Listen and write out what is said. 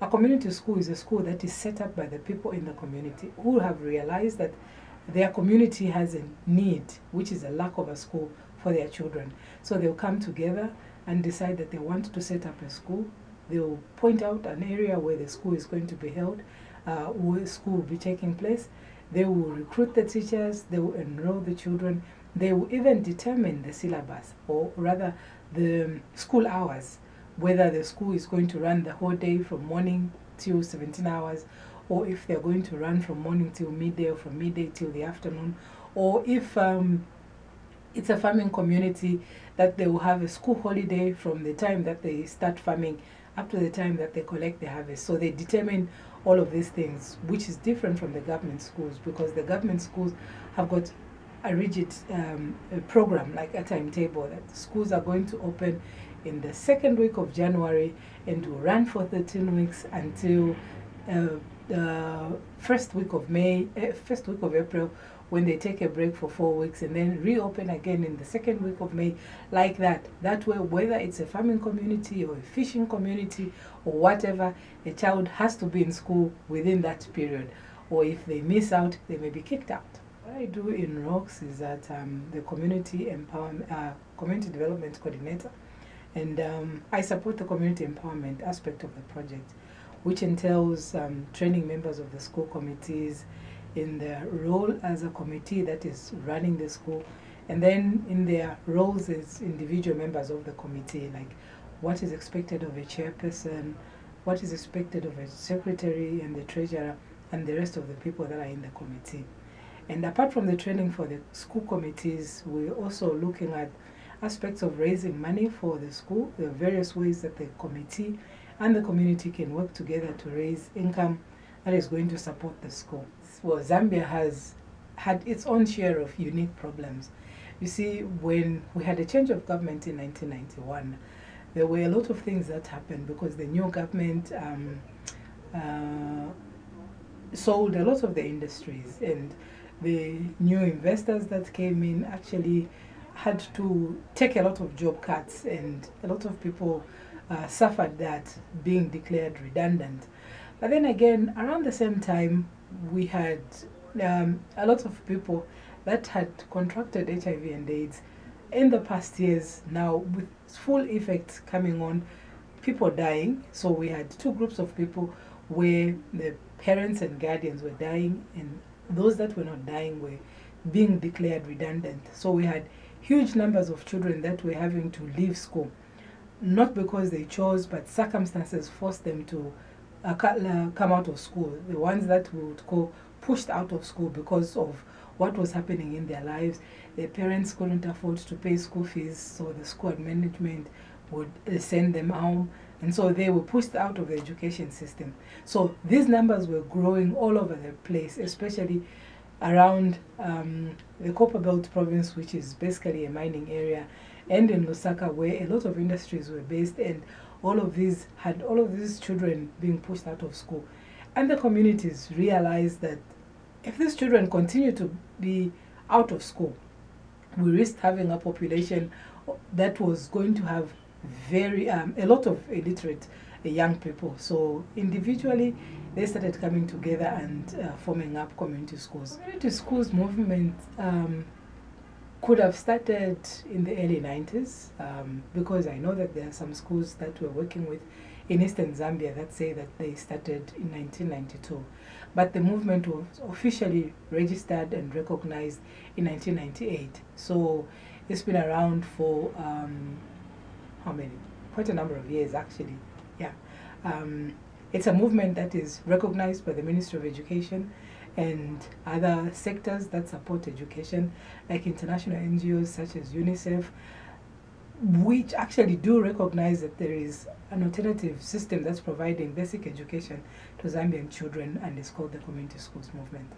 A community school is a school that is set up by the people in the community who have realized that their community has a need, which is a lack of a school for their children. So they'll come together and decide that they want to set up a school. They'll point out an area where the school is going to be held, where school will be taking place. They will recruit the teachers, they will enroll the children, they will even determine the syllabus, or rather the school hours, whether the school is going to run the whole day from morning till 17 hours, or if they're going to run from morning till midday, or from midday till the afternoon, or if it's a farming community, that they will have a school holiday from the time that they start farming up to the time that they collect the harvest. So they determine all of these things, which is different from the government schools, because the government schools have got a rigid program, like a timetable, that schools are going to open in the second week of January and will run for 13 weeks until the first week of April, when they take a break for 4 weeks and then reopen again in the second week of May, like that. That way, whether it's a farming community or a fishing community or whatever, a child has to be in school within that period, or if they miss out, they may be kicked out. What I do in ROCS is that the community development coordinator, and I support the community empowerment aspect of the project, which entails training members of the school committees in their role as a committee that is running the school, and then in their roles as individual members of the committee, like what is expected of a chairperson, what is expected of a secretary and the treasurer, and the rest of the people that are in the committee. And apart from the training for the school committees, we're also looking at aspects of raising money for the school. There are various ways that the committee and the community can work together to raise income that is going to support the school. Well, Zambia has had its own share of unique problems. You see, when we had a change of government in 1991, there were a lot of things that happened because the new government sold a lot of the industries, and the new investors that came in actually had to take a lot of job cuts, and a lot of people suffered that, being declared redundant. But then again, around the same time, we had a lot of people that had contracted HIV and AIDS in the past years, now with full effects coming on, people dying. So we had two groups of people where the parents and guardians were dying, and those that were not dying were being declared redundant. So we had huge numbers of children that were having to leave school, not because they chose, but circumstances forced them to come out of school. The ones that we would call pushed out of school because of what was happening in their lives. Their parents couldn't afford to pay school fees, so the school management would send them home, and so they were pushed out of the education system. So these numbers were growing all over the place, especially around the Copperbelt province, which is basically a mining area, and in Lusaka, where a lot of industries were based, and all of these children being pushed out of school. And the communities realized that if these children continue to be out of school, we risk having a population that was going to have a lot of illiterate young people. So individually, they started coming together and forming up community schools. Community schools movement could have started in the early 90s, because I know that there are some schools that we're working with in eastern Zambia that say that they started in 1992. But the movement was officially registered and recognized in 1998. So it's been around for how many? Quite a number of years, actually. Yeah. It's a movement that is recognized by the Ministry of Education and other sectors that support education, like international NGOs such as UNICEF, which actually do recognize that there is an alternative system that's providing basic education to Zambian children, and it's called the Community Schools Movement.